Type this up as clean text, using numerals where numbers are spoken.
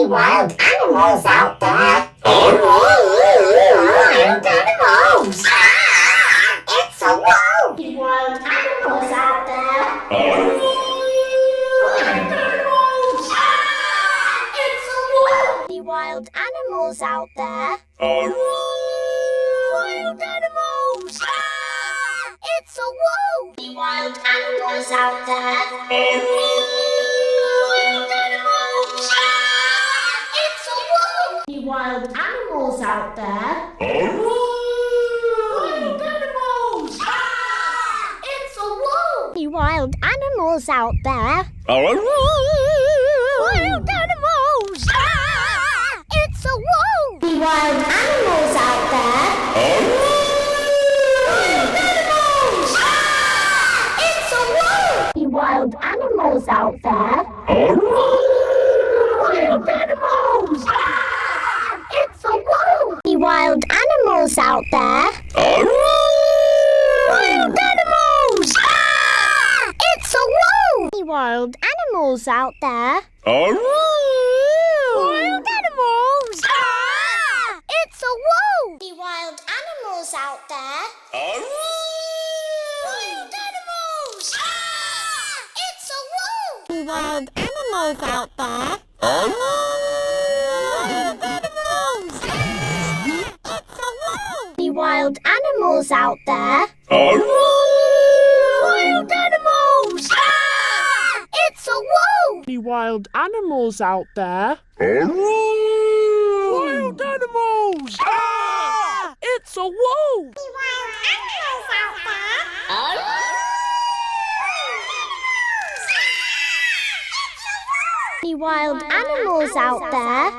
Any wild animals out there? Wild animals! It's a wolf! Any wild animals out there? Wild animals! It's a wolf! Any wild animals out there? Wild animals! It's a wolf! Any wild animals out there? Wild animals! It's a wolf! Any wild animals out there? Wild animals! It's a wolf! Any wild animals out there? Wild animals! It's a wolf! Any wild animals out there? Wild animals out there? Wild animals! It's a wolf! Any wild animals out there? Wild animals! It's a wolf! Any wild animals out there? Wild animals! It's a wolf! Any wild animals out there? Wild animals! It's a wolf! Any wild animals out there? Wild animals! It's a wolf! Any wild animals out there? Wild animals! It's a wolf! Any wild animals out there? Wild animals! It's a wolf! Any wild animals out there? Any wild animals out there?